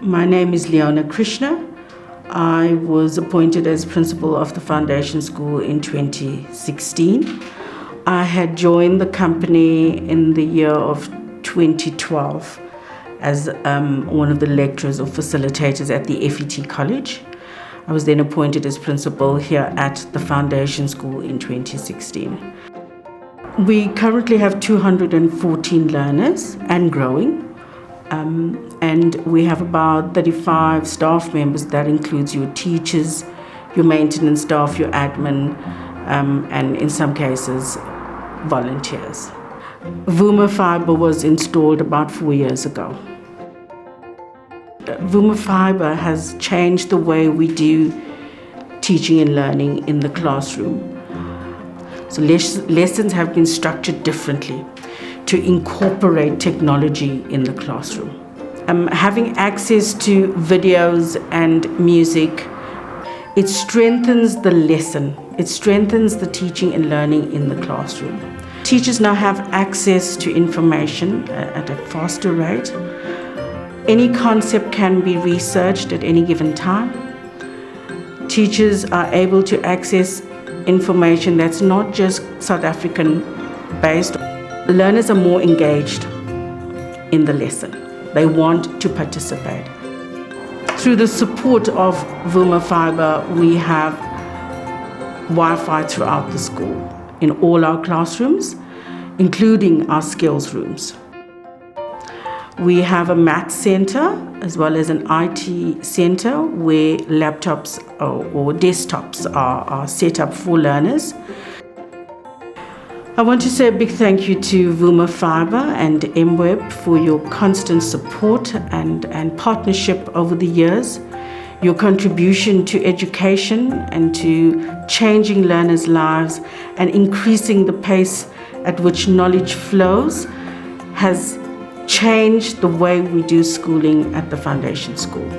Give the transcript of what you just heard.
My name is Leona. I was appointed as principal of the foundation school in 2016. I had joined the company in the year of 2012 as one of the lecturers or facilitators at the FET College. I was then appointed as principal here at the foundation school in 2016. We currently have 214 learners and growing. And we have about 35 staff members. That includes your teachers, your maintenance staff, your admin, and in some cases, volunteers. Vuma Fibre was installed about 4 years ago. Vuma Fibre has changed the way we do teaching and learning in the classroom. So lessons have been structured differently to incorporate technology in the classroom. Having access to videos and music, it strengthens the lesson. It strengthens the teaching and learning in the classroom. Teachers now have access to information at a faster rate. Any concept can be researched at any given time. Teachers are able to access information that's not just South African based. Learners are more engaged in the lesson. They want to participate. Through the support of Vuma Fibre, we have Wi-Fi throughout the school, in all our classrooms, including our skills rooms. We have a math center as well as an IT center where laptops or desktops are set up for learners. I want to say a big thank you to Vuma Fibre and Mweb for your constant support and partnership over the years. Your contribution to education and to changing learners' lives and increasing the pace at which knowledge flows has changed the way we do schooling at the foundation school.